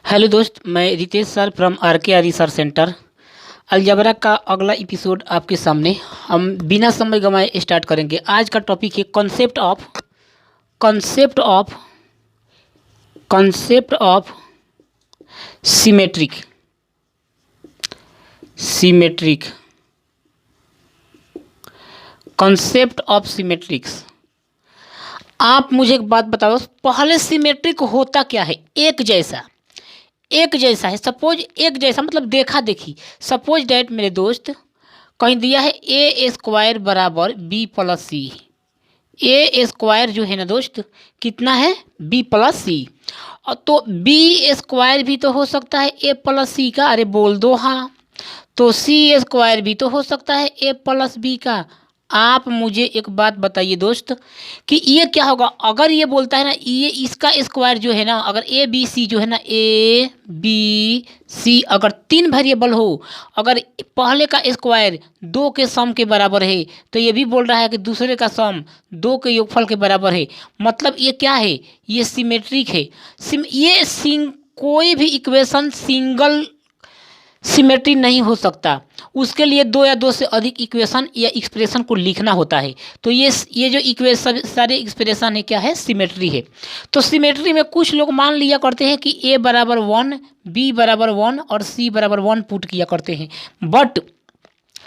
Hello दोस्त, मैं Ritesh sir from are के आर रिसर्च सेंटर। अलजबरा का अगला एपिसोड आपके सामने। हम बिना समय गंवाए स्टार्ट करेंगे। आज का टॉपिक है concept of symmetric symmetric concept of symmetrics. आप मुझे एक बात बताओ, पहले सिमेट्रिक होता क्या है? एक जैसा है। सपोज एक जैसा मतलब देखा देखी। सपोज डैट मेरे दोस्त, कहीं दिया है ए स्क्वायर बराबर बी प्लस सी। ए स्क्वायर जो है ना दोस्त, कितना है? बी प्लस सी। और तो बी स्क्वायर भी तो हो सकता है ए प्लस सी का। अरे बोल दो हाँ। तो सी स्क्वायर भी तो हो सकता है ए प्लस बी का। आप मुझे एक बात बताइए दोस्त, कि ये क्या होगा अगर ये बोलता है ना, ये इसका स्क्वायर जो है ना, अगर ए बी सी जो है ना, ए बी सी अगर तीन वेरिएबल हो, अगर पहले का स्क्वायर दो के सम के बराबर है, तो ये भी बोल रहा है कि दूसरे का सम दो के योगफल के बराबर है। मतलब ये क्या है? ये सिमेट्रिक है। कोई भी इक्वेशन सिंगल सिमेट्री नहीं हो सकता। उसके लिए दो या दो से अधिक इक्वेशन या एक्सप्रेशन को लिखना होता है। तो ये जो इक्वेशन सारे एक्सप्रेशन है, क्या है? सिमेट्री है। तो सिमेट्री में कुछ लोग मान लिया करते हैं कि ए बराबर 1, बी बराबर 1 और सी बराबर 1 पुट किया करते हैं। बट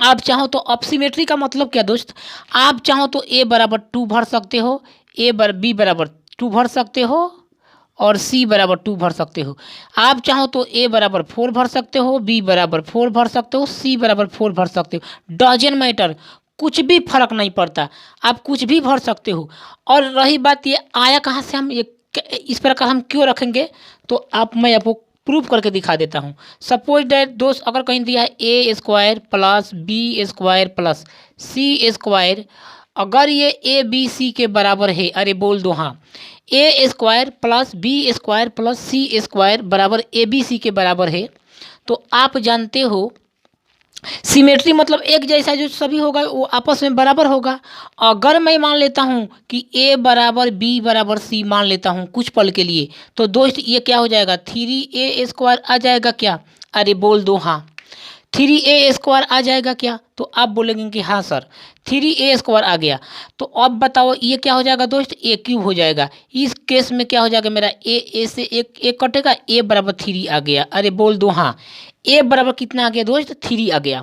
आप चाहो तो अब सिमेट्री का मतलब क्या दोस्त? आप चाहो तो ए बराबर 2 भर सकते हो, बी बराबर 2 भर सकते हो और सी बराबर 2 भर सकते हो। आप चाहो तो ए बराबर 4 भर सकते हो, बी बराबर 4 भर सकते हो, सी बराबर 4 भर सकते हो। डजन मैटर, कुछ भी फर्क नहीं पड़ता। आप कुछ भी भर सकते हो। और रही बात ये आया कहाँ से, हम ये इस प्रकार हम क्यों रखेंगे, तो मैं आपको प्रूव करके दिखा देता हूँ। सपोज दैट दोस्त, अगर कहीं दिया है A square plus B square plus C square, अगर ये ए बी सी के बराबर है, अरे बोल दो हाँ, A square plus B square plus C square बराबर ए बी सी के बराबर है, तो आप जानते हो सिमेट्री मतलब एक जैसा जो सभी होगा वो आपस में बराबर होगा। अगर मैं मान लेता हूँ कि ए बराबर बी बराबर सी मान लेता हूँ कुछ पल के लिए, तो दोस्त ये क्या हो जाएगा? 3a² आ जाएगा क्या? अरे बोल दो हाँ। 3a² आ जाएगा क्या? तो आप बोलेंगे कि हाँ सर 3a² आ गया। तो अब बताओ ये क्या हो जाएगा दोस्त? a³ हो जाएगा। इस केस में क्या हो जाएगा मेरा? ए से एक कटेगा, a बराबर 3 आ गया। अरे बोल दो हाँ। a बराबर कितना आ गया दोस्त? 3 आ गया।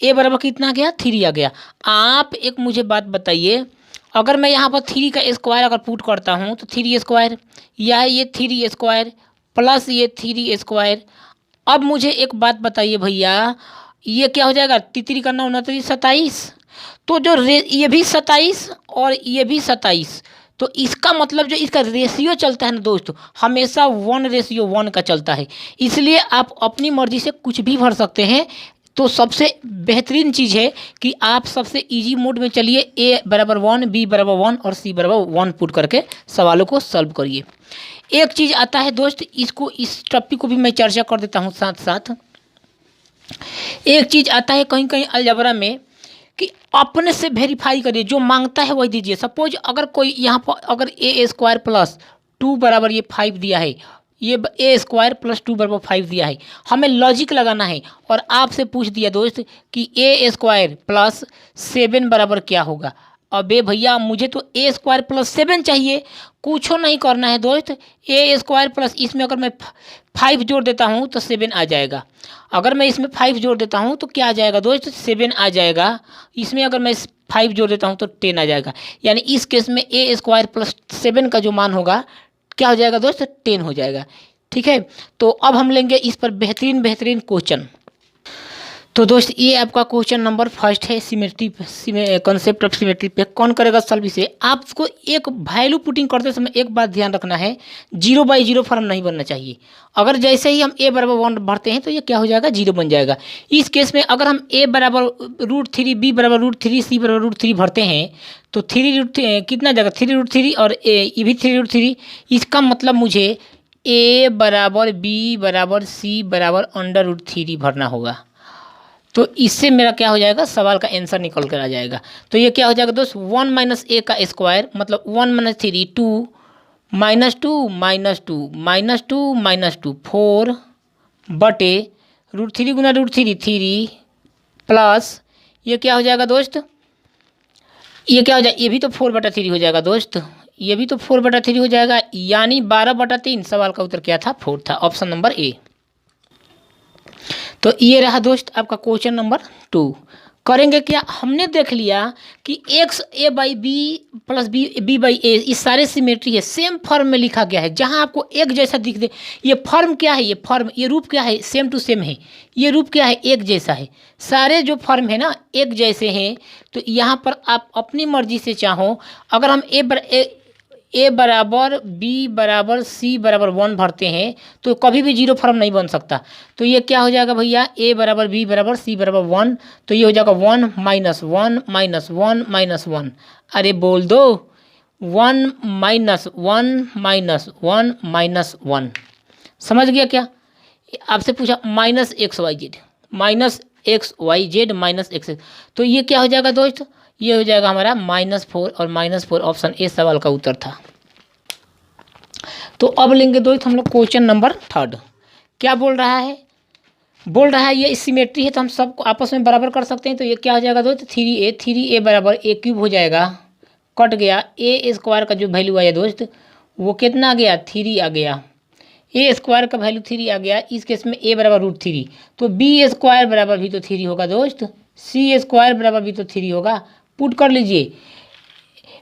a बराबर कितना आ गया? 3 आ गया। आप एक मुझे बात बताइए, अगर मैं यहाँ पर 3 का स्क्वायर अगर पुट करता हूँ तो 3 स्क्वायर, या ये 3 स्क्वायर प्लस ये 3 स्क्वायर। अब मुझे एक बात बताइए भैया, ये क्या हो जाएगा? तितरी का 9 9 27। तो ये भी 27 और ये भी 27। तो इसका मतलब जो इसका रेशियो चलता है ना दोस्तों, हमेशा 1:1 का चलता है। इसलिए आप अपनी मर्जी से कुछ भी भर सकते हैं। तो सबसे बेहतरीन चीज़ है कि आप सबसे इजी मोड में चलिए, ए बराबर 1, बी बराबर 1 और सी बराबर 1 पुट करके सवालों को सॉल्व करिए। एक चीज़ आता है दोस्त, इस टॉपिक को भी मैं चर्चा कर देता हूँ साथ साथ। एक चीज़ आता है कहीं कहीं अलजबरा में कि अपने से वेरीफाई करिए, जो मांगता है वही दीजिए। सपोज अगर कोई यहाँ पर अगर a² प्लस 2 बराबर ये 5 दिया है, ये a² प्लस 2 बराबर 5 दिया है, हमें लॉजिक लगाना है। और आपसे पूछ दिया दोस्त कि a² प्लस 7 बराबर क्या होगा। अबे भैया मुझे तो a² प्लस 7 चाहिए। कुछ नहीं करना है दोस्त, a² प्लस इसमें अगर मैं 5 जोड़ देता हूँ तो 7 आ जाएगा। अगर मैं इसमें 5 जोड़ देता हूँ तो क्या आ जाएगा दोस्त? 7 आ जाएगा। इसमें अगर मैं 5 जोड़ देता हूँ तो 10 आ जाएगा। यानी इस केस में a² प्लस 7 का जो मान होगा क्या हो जाएगा दोस्त? 10 हो जाएगा। ठीक है, तो अब हम लेंगे इस पर बेहतरीन क्वेश्चन। तो दोस्त ये आपका क्वेश्चन नंबर फर्स्ट है, सिमेट्री कॉन्सेप्ट ऑफ सिमेट्री पे। कौन करेगा सॉल्व इसे? आपको एक वैल्यू पुटिंग करते समय एक बात ध्यान रखना है, 0/0 फॉर्म नहीं बनना चाहिए। अगर जैसे ही हम a बराबर 1 भरते हैं तो ये क्या हो जाएगा? 0 बन जाएगा। इस केस में अगर हम a बराबर √3, b बराबर √3, c बराबर √3 भरते हैं तो 3 कितना जाएगा? 3√3 और ये भी 3√3। इसका मतलब मुझे a बराबर b बराबर c बराबर √3 भरना होगा। तो इससे मेरा क्या हो जाएगा? सवाल का आंसर निकल कर आ जाएगा। तो ये क्या हो जाएगा दोस्त? 1 - a का स्क्वायर मतलब 1 - 3 2 -2 4 बटे √3 गुना √3 3 प्लस ये क्या हो जाएगा दोस्त, ये क्या हो जाएगा, ये भी तो 4/3 हो जाएगा दोस्त, ये भी तो 4/3 हो जाएगा, यानी 12/3। सवाल का उत्तर क्या था, 4 था, ऑप्शन नंबर ए। तो ये रहा दोस्त आपका क्वेश्चन नंबर 2। करेंगे क्या, हमने देख लिया कि X A by B plus B by A ये सारे सिमेट्री है, सेम फॉर्म में लिखा गया है। जहां आपको एक जैसा दिख दे, ये फॉर्म क्या है, ये फॉर्म, ये रूप क्या है, सेम टू सेम है। ये रूप क्या है, एक जैसा है। सारे जो फॉर्म है ना एक जैसे हैं। तो यहाँ पर आप अपनी मर्जी से चाहो, अगर हम ए बराबर बी बराबर सी बराबर 1 भरते हैं तो कभी भी जीरो फॉर्म नहीं बन सकता। तो ये क्या हो जाएगा भैया, ए बराबर बी बराबर सी बराबर 1, तो ये हो जाएगा 1 -1 -1 -1। अरे बोल दो 1 -1 -1 -1। समझ गया क्या, आपसे पूछा -XYZ -XYZ तो ये क्या हो जाएगा दोस्त, ये हो जाएगा हमारा -4 और -4 ऑप्शन ए सवाल का उत्तर था। तो अब लेंगे दोस्त हम लोग क्वेश्चन नंबर 3। क्या बोल रहा है, बोल रहा है ये सिमेट्री है तो हम सबको आपस में बराबर कर सकते हैं। तो ये क्या हो जाएगा दोस्त, 3a बराबर a³ हो जाएगा, कट गया। ए स्क्वायर का जो वैल्यू आया दोस्त वो कितना आ गया, 3 आ गया। ए स्क्वायर का वैल्यू 3 आ गया। इस केस में a बराबर √3, तो बी स्क्वायर बराबर भी तो 3 होगा दोस्त, सी स्क्वायर बराबर भी तो 3 होगा। पुट कर लीजिए,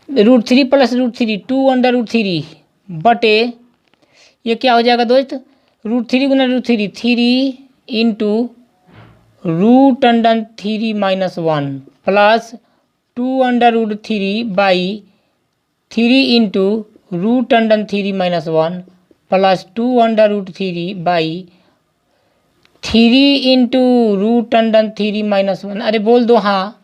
√3 प्लस √3 2/√3 बटे ये क्या हो जाएगा दोस्त, √3 गुना √3 3 into √3 -1 plus 2/√3 by 3 into √3 -1 plus 2/√3 by 3 into √3 -1। अरे बोल दो हाँ।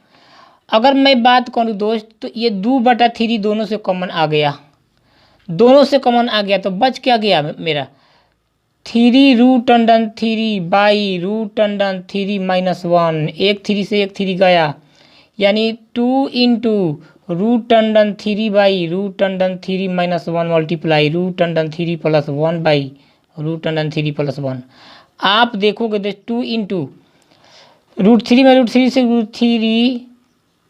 अगर मैं बात करूँ दोस्त तो ये 2/3 दोनों से कॉमन आ गया, दोनों से कॉमन आ गया तो बच क्या गया मेरा, 3 √3 बाई √3 -1। एक 3 से एक 3 गया, यानी 2 into √3 by √3 -1 multiply √3 plus 1 by √3 plus 1। आप देखोगे तो 2 इंटू √3 में √3 से √3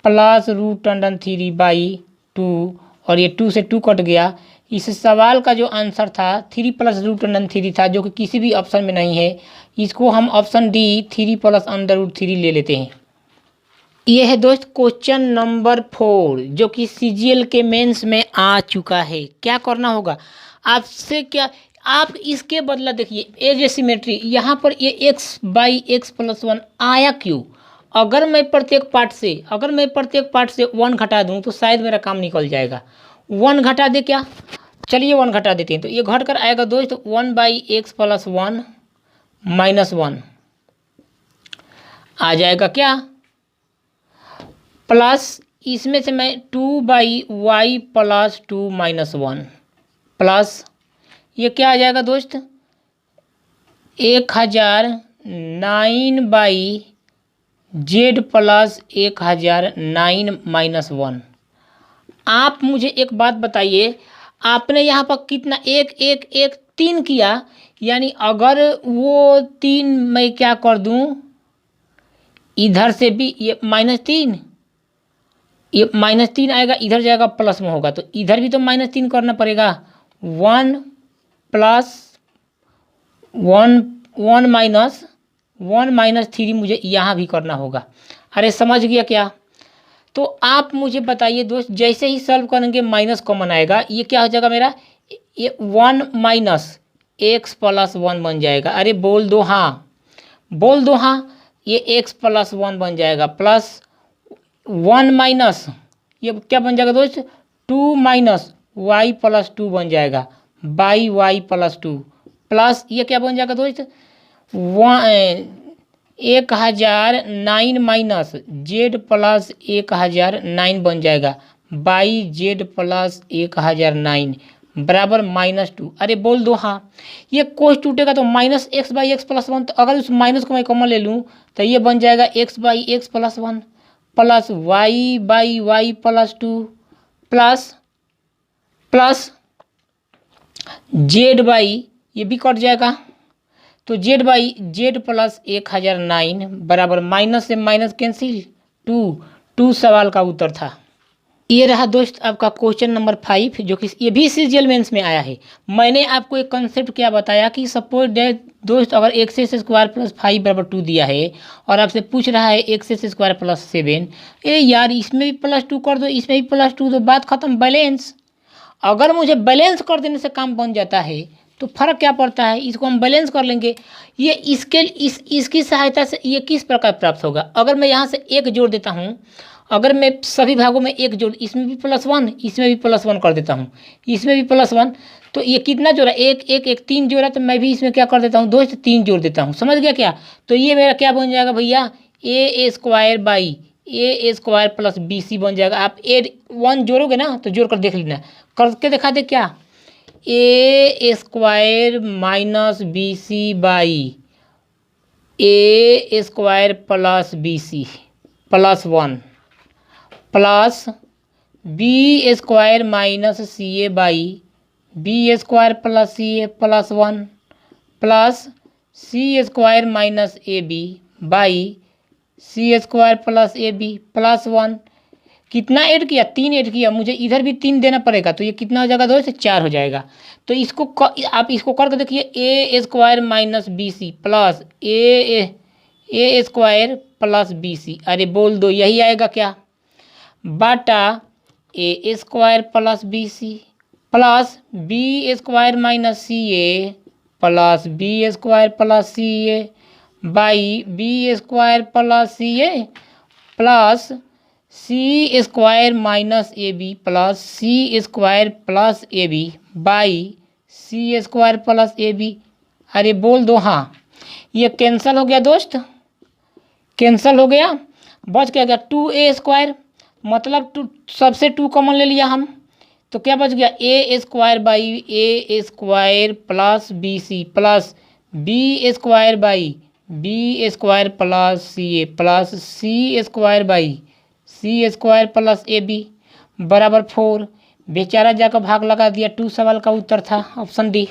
प्लस √3 बाई 2 और ये 2 से 2 कट गया। इस सवाल का जो आंसर था 3 प्लस √3 था, जो कि किसी भी ऑप्शन में नहीं है। इसको हम ऑप्शन डी 3 प्लस √3 ले लेते हैं। ये है दोस्त क्वेश्चन नंबर 4 जो कि CGL के मेंस में आ चुका है। क्या करना होगा आपसे, क्या आप इसके बदला देखिए एज ए सिमेट्री, यहाँ पर ये x/x + 1 आया क्यों। अगर मैं प्रत्येक पार्ट से 1 घटा दूं तो शायद मेरा काम निकल जाएगा। 1 घटा दे क्या, चलिए 1 घटा देते हैं। तो ये घट कर आएगा दोस्त 1/x + 1 -1 आ जाएगा क्या, प्लस इसमें से मैं 2/y + 2 -1 प्लस ये क्या आ जाएगा दोस्त 1009/z + 1009 -1। आप मुझे एक बात बताइए, आपने यहाँ पर कितना 1 1 1 3 किया, यानी अगर वो 3 मैं क्या कर दूँ, इधर से भी ये -3, ये -3 आएगा, इधर जाएगा प्लस में होगा, तो इधर भी तो -3 करना पड़ेगा। 1 + 1 -3 मुझे यहाँ भी करना होगा। अरे समझ गया क्या। तो आप मुझे बताइए दोस्त, जैसे ही सॉल्व करेंगे माइनस कॉमन आएगा, ये क्या हो जाएगा मेरा, ये 1 - x + 1 बन जाएगा। अरे बोल दो हाँ, बोल दो हाँ, ये x + 1 बन जाएगा, प्लस 1 - ये क्या बन जाएगा दोस्त 2 - y + 2 बन जाएगा, बाई y + 2 प्लस ये क्या बन जाएगा दोस्त 1009 - z + 1009 बन जाएगा, बाई z + 1009 बराबर -2। अरे बोल दो हाँ। ये कोस टूटेगा तो -x/x + 1, तो अगर उस माइनस को मैं कॉमन ले लूँ तो ये बन जाएगा x/x + 1 plus y/y + 2 plus Z by ये भी कट जाएगा, तो जेड बाई जेड प्लस 1009 बराबर माइनस से माइनस कैंसिल 2 सवाल का उत्तर था। ये रहा दोस्त आपका क्वेश्चन नंबर 5, जो कि ये भी सीजीएल मेंस में आया है। मैंने आपको एक कंसेप्ट क्या बताया कि सपोज दैट दोस्त अगर x² प्लस 5 बराबर 2 दिया है और आपसे पूछ रहा है x² प्लस 7, यार इसमें भी प्लस 2 कर दो, इसमें भी प्लस 2 दो, बात खत्म, बैलेंस। अगर मुझे बैलेंस कर देने से काम बन जाता है तो फ़र्क क्या पड़ता है, इसको हम बैलेंस कर लेंगे। ये इसकी सहायता से ये किस प्रकार प्राप्त होगा, अगर मैं यहाँ से एक जोड़ देता हूँ, अगर मैं सभी भागों में एक जोड़, इसमें भी +1 इसमें भी +1 कर देता हूँ, इसमें भी +1, तो ये कितना जोड़ा, एक एक एक 3 जोड़ा, तो मैं भी इसमें क्या कर देता हूँ दोस्त 3 जोड़ देता हूँ, समझ गया क्या। तो ये मेरा क्या बन जाएगा भैया, a² by a² plus BC बन जाएगा। आप 1 जोड़ोगे ना तो जोड़ कर देख लेना, करके दिखा दे क्या, a² minus BC by a² plus BC plus 1 plus b² minus CA by b² plus CA plus 1 plus c² minus AB by c² plus AB plus 1। कितना ऐड किया, 3 ऐड किया, मुझे इधर भी 3 देना पड़ेगा, तो ये कितना हो जाएगा दोस्त, 4 हो जाएगा। तो इसको आप इसको करके देखिए, a² minus BC plus a² plus BC, अरे बोल दो यही आएगा क्या, बाटा a² plus BC plus b² minus CA plus b² plus CA by b² plus CA plus c² minus AB plus c² plus AB by c² plus AB, अरे बोल दो हाँ। ये कैंसल हो गया दोस्त, कैंसल हो गया, बच क्या गया 2a², मतलब 2 सबसे 2 कॉमन ले लिया हम, तो क्या बच गया a² by a² plus BC plus b² by b² plus CA plus c² by c² plus AB बराबर 4। बेचारा जाकर भाग लगा दिया, 2 सवाल का उत्तर था ऑप्शन डी।